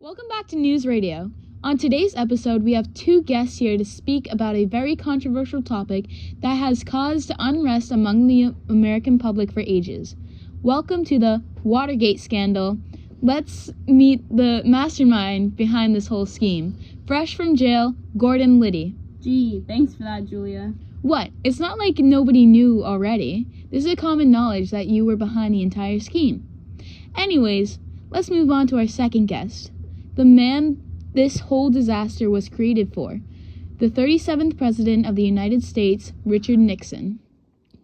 Welcome back to News Radio. On today's episode, we have two guests here to speak about a very controversial topic that has caused unrest among the American public for ages. Welcome to the Watergate Scandal. Let's meet the mastermind behind this whole scheme. Fresh from jail, Gordon Liddy. Gee, thanks for that, Julia. What? It's not like nobody knew already. This is a common knowledge that you were behind the entire scheme. Anyways, let's move on to our second guest. The man this whole disaster was created for. The 37th President of the United States, Richard Nixon.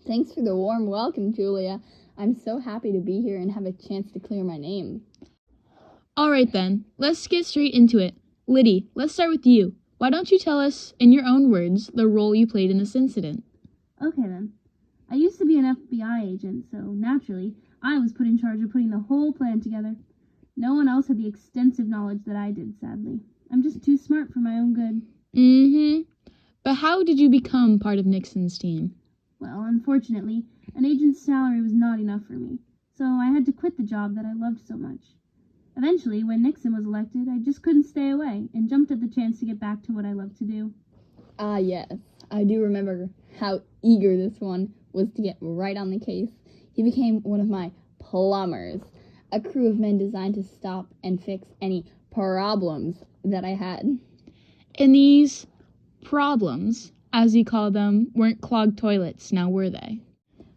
Thanks for the warm welcome, Julia. I'm so happy to be here and have a chance to clear my name. Alright then, let's get straight into it. Liddy, let's start with you. Why don't you tell us, in your own words, the role you played in this incident? Okay then. I used to be an FBI agent, so naturally, I was put in charge of putting the whole plan together. No one else had the extensive knowledge that I did, sadly. I'm just too smart for my own good. But how did you become part of Nixon's team? Well, unfortunately, an agent's salary was not enough for me, so I had to quit the job that I loved so much. Eventually, when Nixon was elected, I just couldn't stay away and jumped at the chance to get back to what I love to do. Ah, yes. I do remember how eager this one was to get right on the case. He became one of my plumbers, a crew of men designed to stop and fix any problems that I had. And these problems, as you call them, weren't clogged toilets, now were they?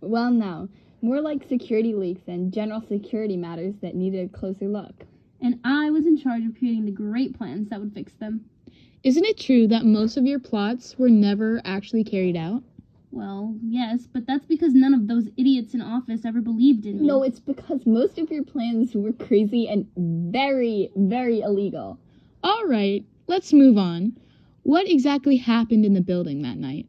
Well, no. More like security leaks and general security matters that needed a closer look. And I was in charge of creating the great plans that would fix them. Isn't it true that most of your plots were never actually carried out? Well, yes, but that's because none of those idiots in office ever believed in me. No, it's because most of your plans were crazy and very, very illegal. All right, let's move on. What exactly happened in the building that night?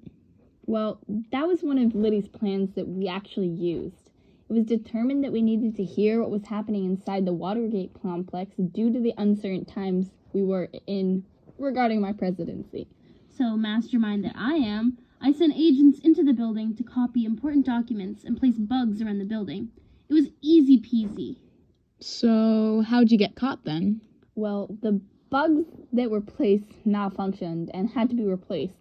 Well, that was one of Liddy's plans that we actually used. It was determined that we needed to hear what was happening inside the Watergate complex due to the uncertain times we were in regarding my presidency. So, mastermind that I am, I sent agents into the building to copy important documents and place bugs around the building. It was easy peasy. So, how'd you get caught then? Well, the bugs that were placed malfunctioned and had to be replaced.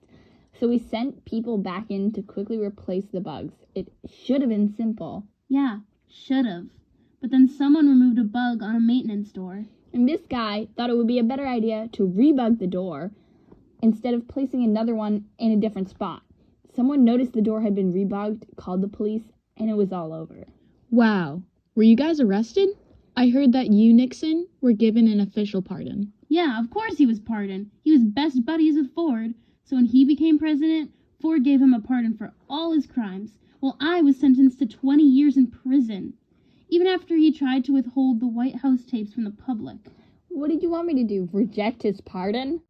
So we sent people back in to quickly replace the bugs. It should have been simple. Yeah, should have. But then someone removed a bug on a maintenance door. And this guy thought it would be a better idea to rebug the door instead of placing another one in a different spot. Someone noticed the door had been rebugged, called the police, and it was all over. Wow. Were you guys arrested? I heard that you, Nixon, were given an official pardon. Yeah, of course he was pardoned. He was best buddies with Ford. So when he became president, Ford gave him a pardon for all his crimes, while I was sentenced to 20 years in prison, even after he tried to withhold the White House tapes from the public. What did you want me to do, reject his pardon?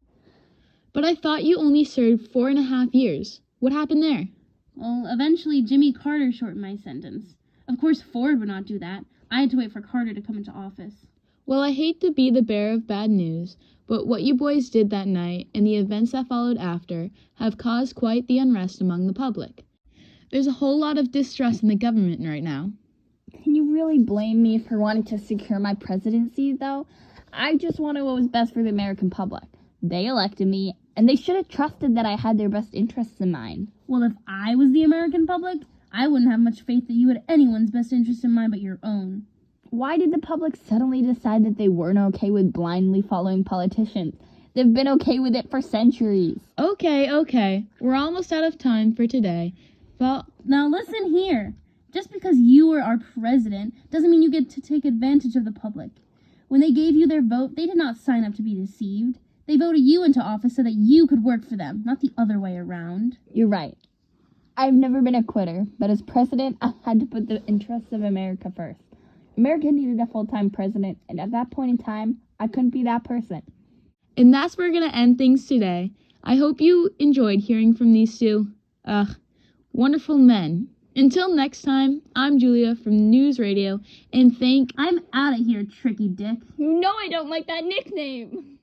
But I thought you only served 4.5 years. What happened there? Well, eventually Jimmy Carter shortened my sentence. Of course Ford would not do that. I had to wait for Carter to come into office. Well, I hate to be the bearer of bad news, but what you boys did that night and the events that followed after have caused quite the unrest among the public. There's a whole lot of distrust in the government right now. Can you really blame me for wanting to secure my presidency, though? I just wanted what was best for the American public. They elected me, and they should have trusted that I had their best interests in mind. Well, if I was the American public, I wouldn't have much faith that you had anyone's best interest in mind but your own. Why did the public suddenly decide that they weren't okay with blindly following politicians? They've been okay with it for centuries. Okay. We're almost out of time for today. Well, now listen here. Just because you are our president doesn't mean you get to take advantage of the public. When they gave you their vote, they did not sign up to be deceived. They voted you into office so that you could work for them, not the other way around. You're right. I've never been a quitter, but as president, I had to put the interests of America first. America needed a full-time president, and at that point in time, I couldn't be that person. And that's where we're going to end things today. I hope you enjoyed hearing from these two, wonderful men. Until next time, I'm Julia from News Radio, and I'm out of here, tricky dick. You know I don't like that nickname.